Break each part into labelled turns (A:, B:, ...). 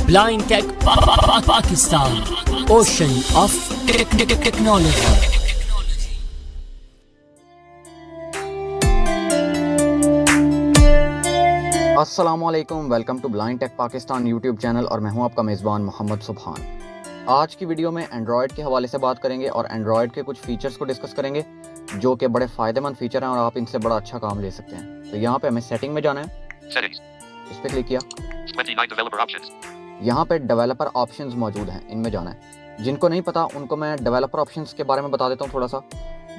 A: Blind Tech Pakistan, Ocean of Technology.
B: अस्सलामुअलैकुम, welcome to blind tech Pakistan YouTube channel और मैं हूं आपका मेज़बान मोहम्मद सुबहान। आज की वीडियो में एंड्रॉयड के हवाले से बात करेंगे और एंड्रॉयड के कुछ फीचर्स को डिस्कस करेंगे जो कि बड़े फ़ायदेमंद फीचर हैं और आप इनसे बड़ा अच्छा काम ले सकते हैं। तो यहाँ पे हमें सेटिंग में जाना है, इस पर क्लिक किया। यहाँ पे डेवलपर ऑप्शंस मौजूद हैं, इनमें जाना है। जिनको नहीं पता उनको मैं डेवलपर ऑप्शंस के बारे में बता देता हूँ थोड़ा सा।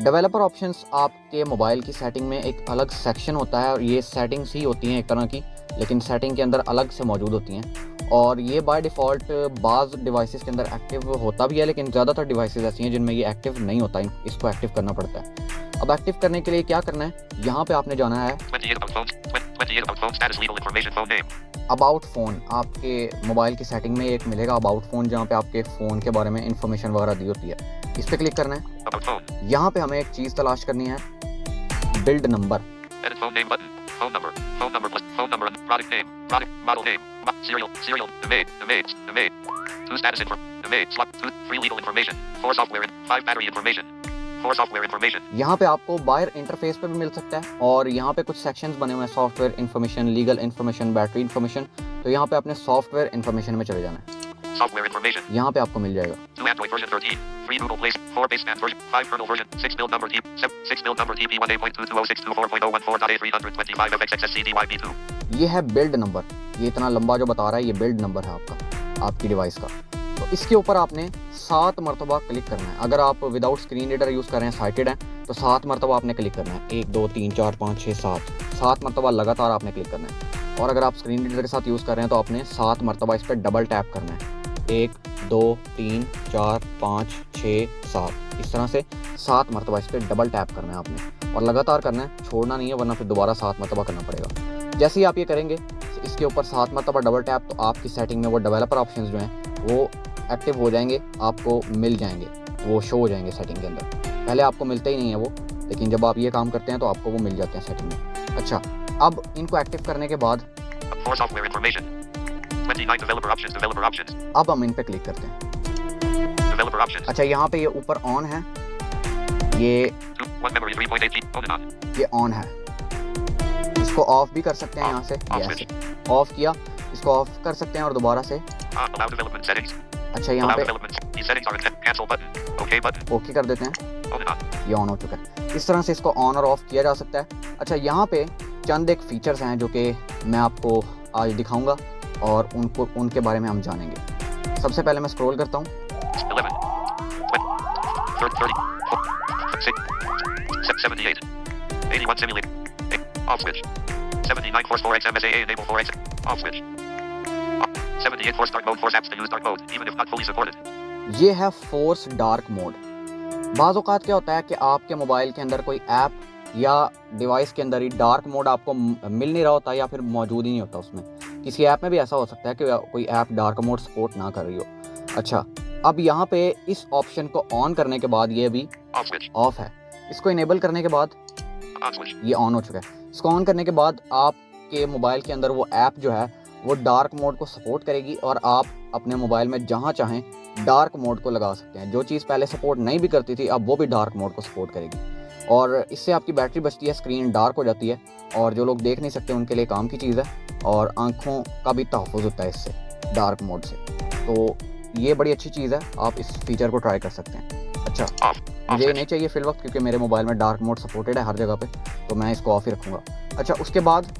B: डेवलपर ऑप्शंस आपके मोबाइल की सेटिंग में एक अलग सेक्शन होता है और ये सेटिंग्स ही होती हैं एक तरह की, लेकिन सेटिंग के अंदर अलग से मौजूद होती हैं और ये बाय डिफ़ॉल्ट बाज़ डिवाइसेस के अंदर एक्टिव होता भी है, लेकिन ज़्यादातर डिवाइसेस ऐसी हैं जिनमें ये एक्टिव नहीं होता, इसको एक्टिव करना पड़ता है। अब एक्टिव करने के लिए क्या करना है, यहाँ पे आपने जाना है अबाउट फ़ोन। आपके मोबाइल की सेटिंग में एक मिलेगा अबाउट फ़ोन, जहाँ पे आपके फ़ोन के बारे में इंफॉर्मेशन वगैरह दी होती है। इस पर क्लिक करना है। यहाँ पे हमें एक चीज़ तलाश करनी है, बिल्ड नंबर। यहाँ पे आपको बायर इंटरफेस पे भी मिल सकता है और यहाँ पे कुछ सेक्शंस बने हुए हैं, software information, legal information, battery information. तो यहाँ पे अपने सॉफ्टवेयर इन्फॉर्मेशन में चले जाना है। यहाँ पे आपको मिल जाएगा ये है बिल्ड नंबर। ये इतना लंबा जो बता रहा है ये बिल्ड नंबर है आपका, आपकी डिवाइस का। तो इसके ऊपर आपने 7 मरतबा क्लिक करना है। अगर आप विदाउट स्क्रीन रीडर यूज़ कर रहे हैं, साइटेड हैं, तो 7 मरतबा आपने क्लिक करना है। 1 2 3 4 5 6 7 मरतबा लगातार आपने क्लिक करना है। और अगर आप स्क्रीन रीडर के साथ यूज़ कर रहे हैं तो आपने 7 मरतबा इस पर डबल टैप करना है। 1 2 3 4 5 6 7 इस तरह से 7 मरतबा इस पर डबल टैप करना है आपने और लगातार करना है, छोड़ना नहीं है, वरना फिर दोबारा 7 मरतबा करना पड़ेगा। जैसे ही आप ये करेंगे इसके ऊपर 7 मरतबा डबल टैप, तो आपकी सेटिंग में वो डेवलपर ऑप्शंस जो हैं वो एक्टिव हो जाएंगे, आपको मिल जाएंगे, वो शो हो जाएंगे सेटिंग के अंदर। पहले आपको मिलते ही नहीं है वो, लेकिन जब आप ये काम करते हैं तो आपको वो मिल जाते हैं सेटिंग में। अच्छा, अब इनको एक्टिव करने के बाद अब हम इन पे क्लिक करते हैं। अच्छा, यहाँ पे ये ऊपर ऑन है, ये ऑन है। इसको ऑफ भी कर सकते हैं यहाँ से, ऐसे ऑफ किया, इसको ऑफ कर सकते हैं और दोबारा से। अच्छा, यहाँ पे ओके कर देते हैं, ये ऑन हो चुका है। इस तरह से इसको ऑन और ऑफ किया जा सकता है। अच्छा, यहाँ पे चंद एक फीचर्स हैं जो कि मैं आपको आज दिखाऊंगा और उनके बारे में हम जानेंगे। सबसे पहले मैं स्क्रॉल करता हूँ। ये है फोर्स डार्क मोड। बाज़ औक़ात क्या होता है कि आपके मोबाइल के अंदर कोई ऐप या डिवाइस के अंदर ही डार्क मोड आपको मिल नहीं रहा होता या फिर मौजूद ही नहीं होता उसमें। किसी ऐप में भी ऐसा हो सकता है कि कोई ऐप डार्क मोड सपोर्ट ना कर रही हो। अच्छा, अब यहाँ पे इस ऑप्शन को ऑन करने के बाद ये भी ऑफ है। इसको इनेबल करने के बाद ये ऑन हो चुका है। इसको ऑन करने के बाद आपके मोबाइल के अंदर वो ऐप जो है वो डार्क मोड को सपोर्ट करेगी और आप अपने मोबाइल में जहाँ चाहें डार्क मोड को लगा सकते हैं। जो चीज़ पहले सपोर्ट नहीं भी करती थी, अब वो भी डार्क मोड को सपोर्ट करेगी और इससे आपकी बैटरी बचती है, स्क्रीन डार्क हो जाती है और जो लोग देख नहीं सकते उनके लिए काम की चीज़ है और आँखों का भी तहफ़्फ़ुज़ होता है इससे, डार्क मोड से। तो ये बड़ी अच्छी चीज़ है, आप इस फीचर को ट्राई कर सकते हैं। अच्छा, मुझे नहीं चाहिए फिल वक्त क्योंकि मेरे मोबाइल में डार्क मोड सपोर्टेड है हर जगह पे, तो मैं इसको ऑफ ही रखूँगा। अच्छा, उसके बाद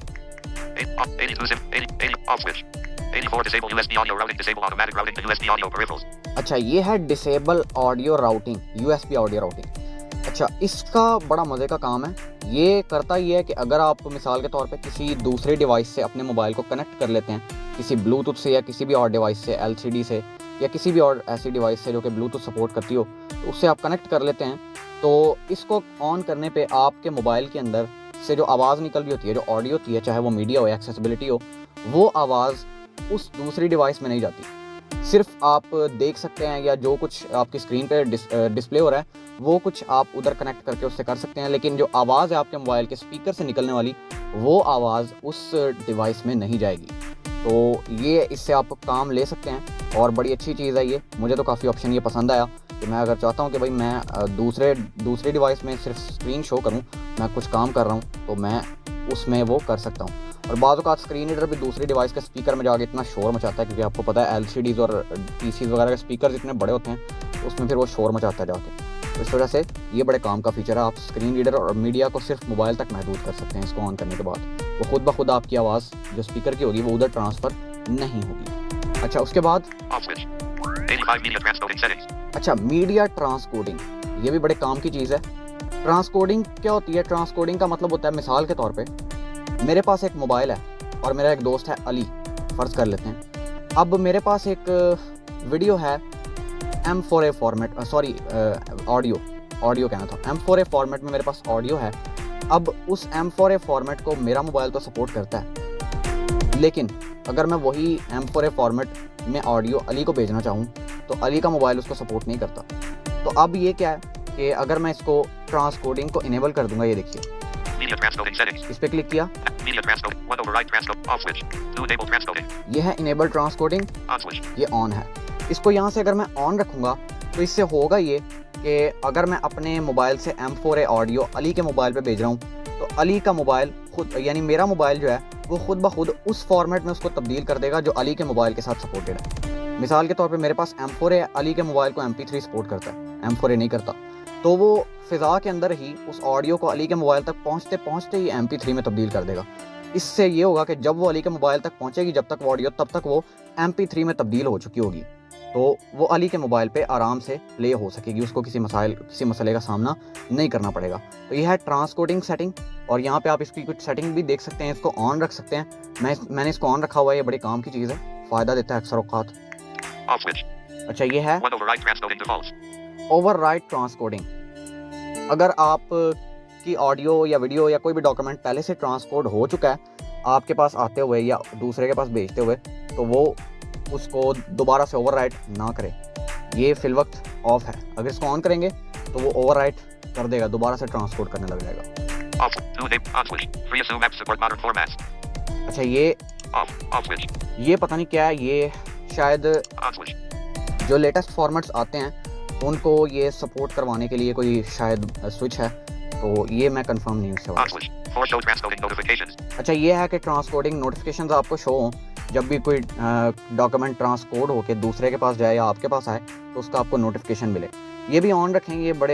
B: अच्छा, ये है disable audio routing, USB audio routing. अच्छा, इसका बड़ा मज़े का काम है। ये करता ही है कि अगर आप मिसाल के तौर पे किसी दूसरे डिवाइस से अपने मोबाइल को कनेक्ट कर लेते हैं, किसी ब्लूटूथ से या किसी भी और डिवाइस से, LCD से या किसी भी और ऐसी डिवाइस से जो कि ब्लूटूथ सपोर्ट करती हो, तो उससे आप कनेक्ट कर लेते हैं, तो इसको ऑन करने पे आपके मोबाइल के अंदर से जो आवाज़ निकल रही होती है, जो ऑडियो होती है, चाहे वो मीडिया हो या एक्सेसिबिलिटी हो, वो आवाज़ उस दूसरी डिवाइस में नहीं जाती। सिर्फ आप देख सकते हैं या जो कुछ आपकी स्क्रीन पे डिस्प्ले हो रहा है वो कुछ आप उधर कनेक्ट करके उससे कर सकते हैं, लेकिन जो आवाज़ है आपके मोबाइल के स्पीकर से निकलने वाली वो आवाज़ उस डिवाइस में नहीं जाएगी। तो ये इससे आप काम ले सकते हैं और बड़ी अच्छी चीज़ है ये। मुझे तो काफ़ी ऑप्शन ये पसंद आया कि मैं अगर चाहता हूँ कि भाई मैं दूसरे डिवाइस में सिर्फ स्क्रीन शो करूँ, मैं कुछ काम कर रहा हूँ तो मैं उसमें वो कर सकता हूँ। और बाज़ औक़ात स्क्रीन रीडर भी दूसरी डिवाइस के स्पीकर में जाके इतना शोर मचाता है, क्योंकि आपको पता है LCDs और PCs वगैरह के स्पीकर इतने बड़े होते हैं तो उसमें फिर वो शोर मचाता है जाके। तो इस वजह से ये बड़े काम का फीचर है। आप स्क्रीन रीडर और मीडिया को सिर्फ मोबाइल तक महदूद कर सकते हैं। इसको ऑन करने के बाद वो खुद ब खुद आपकी आवाज़ जो स्पीकर की होगी वो उधर ट्रांसफ़र नहीं होगी। अच्छा, उसके बाद अच्छा मीडिया ट्रांसकोडिंग, ये भी बड़े काम की चीज़ है। ट्रांसकोडिंग क्या होती है? ट्रांसकोडिंग का मतलब होता है, मिसाल के तौर पे मेरे पास एक मोबाइल है और मेरा एक दोस्त है अली, फ़र्ज़ कर लेते हैं। अब मेरे पास एक वीडियो है M4A फॉर्मेट, सॉरी ऑडियो कहना था, M4A फॉर्मेट में मेरे पास ऑडियो है। अब उस M4A फॉर्मेट को मेरा मोबाइल तो सपोर्ट करता है, लेकिन अगर मैं वही M4A फॉर्मेट में ऑडियो अली को भेजना चाहूँ तो अली का मोबाइल उसको सपोर्ट नहीं करता। तो अब ये क्या है कि अगर मैं इसको ट्रांसकोडिंग को इनेबल कर दूंगा, ये देखिए, इस पर क्लिक किया, ये है इनेबल ट्रांसकोडिंग, ये ऑन है। इसको यहाँ से अगर मैं ऑन रखूँगा तो इससे होगा ये कि अगर मैं अपने मोबाइल से M4A ऑडियो अली के मोबाइल पे भेज रहा हूँ तो अली का मोबाइल खुद, यानी मेरा मोबाइल जो है वो खुद ब खुद उस फॉर्मेट में उसको तब्दील कर देगा जो अली के मोबाइल के साथ सपोर्टेड है। मिसाल के तौर पे मेरे पास M4A है, अली के मोबाइल को MP3 सपोर्ट करता है, M4A नहीं करता, तो वो फ़िज़ा के अंदर ही उस ऑडियो को अली के मोबाइल तक पहुँचते पहुँचते ही MP3 में तब्दील कर देगा। इससे ये होगा कि जब वो अली के मोबाइल तक पहुँचेगी, जब तक वो ऑडियो, तब तक वो MP3 में तब्दील हो चुकी होगी, तो वो अली के मोबाइल पे आराम से प्ले हो सकेगी, उसको किसी मसले का सामना नहीं करना पड़ेगा। तो ये है ट्रांसकोडिंग सेटिंग, और यहाँ पे आप इसकी कुछ सेटिंग भी देख सकते हैं, इसको ऑन रख सकते हैं। मैंने इसको ऑन रखा हुआ है, ये बड़ी काम की चीज़ है, फ़ायदा देता है अक्सर औक़ात। अच्छा, ये है ओवरराइड ट्रांसकोडिंग। अगर आप की ऑडियो या वीडियो या कोई भी डॉक्यूमेंट पहले से ट्रांसकोड हो चुका है आपके पास आते हुए या दूसरे के पास भेजते हुए, तो वो उसको दोबारा से ओवरराइट ना करे, ये फिल वक्त ऑफ है। अगर इसको ऑन करेंगे तो वो ओवरराइट कर देगा, दोबारा से ट्रांसकोड करने लग जाएगा। अच्छा, ये पता नहीं क्या है, ये शायद जो लेटेस्ट फॉर्मेट्स आते हैं उनको ये सपोर्ट करवाने के लिए कोई शायद स्विच है, तो ये मैं कंफर्म नहीं उससे। अच्छा, ये है कि ट्रांसकोडिंग नोटिफिकेशंस आपको शो हों जब भी कोई डॉक्यूमेंट ट्रांसकोड होकर दूसरे के पास जाए या आपके पास आए तो उसका आपको नोटिफिकेशन मिले, ये भी ऑन रखेंगे। ये बड़ी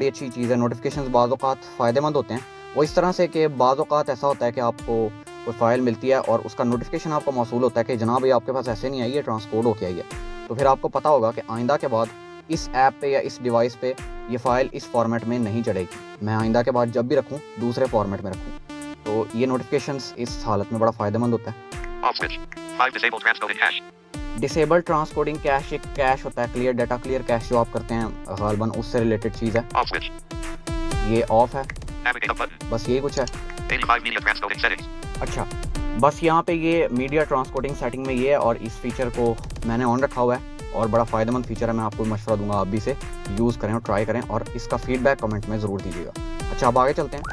B: अच्छी चीज़ है। नोटिफिकेशंस बाज़ औक़ात फ़ायदेमंद होते हैं, वो इस तरह से कि बाज़ औक़ात ऐसा होता है कि आपको कोई फ़ाइल मिलती है और उसका नोटिफिकेशन आपको मौसूल होता है कि जनाब ये आपके पास ऐसे नहीं आई है, ट्रांसकोड होके आई है, तो फिर आपको पता होगा कि आइंदा के बाद इस ऐप पे या इस डिवाइस पे ये फ़ाइल इस फॉर्मेट में नहीं चढ़ेगी। मैं आइंदा के बाद जब भी रखूँ दूसरे फॉर्मेट में रखूँ, तो ये नोटिफिकेशंस इस हालत में बड़ा फ़ायदेमंद होता है। डिसेबल ट्रांसकोडिंग कैश, एक कैश होता है, क्लियर डाटा क्लियर कैश जो आप करते हैं गालबन उससे रिलेटेड चीज़ है, ये ऑफ है। बस यही कुछ है। अच्छा, बस यहाँ पे ये मीडिया ट्रांसकोडिंग सेटिंग में ये है, और इस फीचर को मैंने ऑन रखा हुआ है और बड़ा फ़ायदेमंद फीचर है। मैं आपको मशवरा दूंगा आप भी इसे यूज़ करें और ट्राई करें, और इसका फीडबैक कमेंट में ज़रूर दीजिएगा। अच्छा, अब आगे चलते हैं।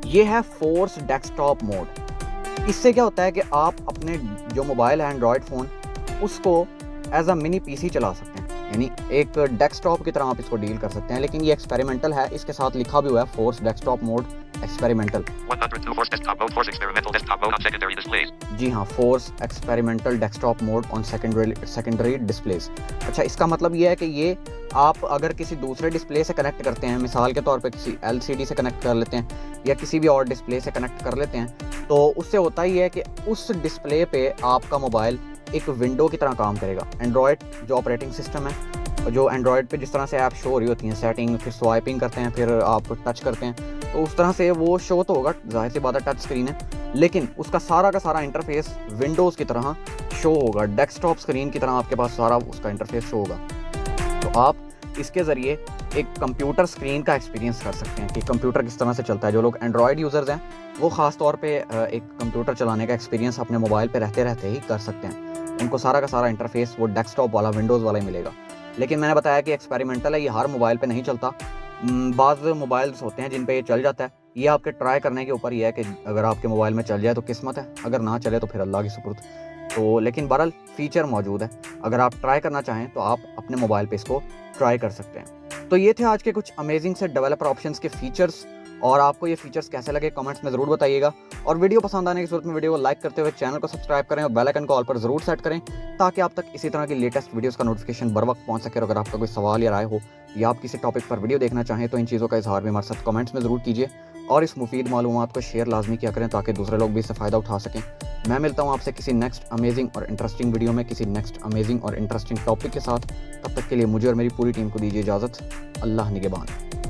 B: ये है फोर्स डेस्कटॉप मोड। इससे क्या होता है कि आप अपने जो मोबाइल है एंड्रॉयड फ़ोन, उसको एज अ मिनी पीसी चला सकते हैं, यानी एक डेस्कटॉप की तरह आप इसको डील कर सकते हैं। लेकिन ये एक्सपेरिमेंटल है, इसके साथ लिखा भी हुआ है फोर्स डेस्कटॉप मोड एक्सपेरिमेंटल। जी हाँ, force experimental desktop mode on secondary displace. अच्छा, इसका मतलब ये है कि ये आप अगर किसी दूसरे डिस्प्ले से कनेक्ट करते हैं, मिसाल के तौर पे किसी LCD से कनेक्ट कर लेते हैं या किसी भी और डिस्प्ले से कनेक्ट कर लेते हैं, तो उससे होता ही है कि उस डिस्प्ले पे आपका मोबाइल एक विंडो की तरह काम करेगा। एंड्रॉयड जो ऑपरेटिंग सिस्टम है, जो एंड्रॉयड पे जिस तरह से ऐप शो हो रही होती हैं, सेटिंग, फिर स्वाइपिंग करते हैं, फिर आप टच करते हैं, तो उस तरह से वो शो तो होगा, जाहिर सी बात है टच स्क्रीन है, लेकिन उसका सारा का सारा इंटरफेस विंडोज़ की तरह शो होगा, डेस्कटॉप स्क्रीन की तरह आपके पास सारा उसका इंटरफेस शो होगा। तो आप इसके ज़रिए एक कंप्यूटर स्क्रीन का एक्सपीरियंस कर सकते हैं कि कंप्यूटर किस तरह से चलता है। जो लोग एंड्रॉयड यूज़र्स हैं वो ख़ास तौर पे एक कंप्यूटर चलाने का एक्सपीरियंस अपने मोबाइल पे रहते रहते ही कर सकते हैं। उनको सारा का सारा इंटरफेस वो डेस्कटॉप वाला, विंडोज़ वाला ही मिलेगा। लेकिन मैंने बताया कि एक्सपेरिमेंटल है, ये हर मोबाइल पे नहीं चलता। बाज़ मोबाइल्स होते हैं जिन पे ये चल जाता है। ये आपके ट्राई करने के ऊपर ही है कि अगर आपके मोबाइल में चल जाए तो किस्मत है, अगर ना चले तो फिर अल्लाह की सुपुर्द। तो लेकिन बहरहाल फ़ीचर मौजूद है, अगर आप ट्राई करना चाहें तो आप अपने मोबाइल पे इसको ट्राई कर सकते हैं। तो ये थे आज के कुछ अमेजिंग से डेवलपर ऑप्शंस के फ़ीचर्स, और आपको ये फ़ीचर्स कैसे लगे कमेंट्स में ज़रूर बताइएगा। और वीडियो पसंद आने की सूरत में वीडियो को लाइक करते हुए चैनल को सब्सक्राइब करें और बेल आइकन को ऑल पर ज़रूर सेट करें, ताकि आप तक इसी तरह की लेटेस्ट वीडियोस का नोटिफिकेशन बर वक्त पहुंच सके। और अगर आपका कोई सवाल या राय हो या आप किसी टॉपिक पर वीडियो देखना चाहें तो इन चीज़ों का इजहार भी हमारे साथ कमेंट्स में ज़रूर कीजिए, और इस मुफीद मालूमात को शेयर लाजमी किया करें ताकि दूसरे लोग भी इससे फ़ायदा उठा सकें। मैं मिलता हूँ आपसे किसी नेक्स्ट अमेजिंग और इंटरेस्टिंग वीडियो में, किसी नेक्स्ट अमेजिंग और इंटरेस्टिंग टॉपिक के साथ। तब तक के लिए मुझे और मेरी पूरी टीम को दीजिए इजाज़त। अल्लाह निगहबान।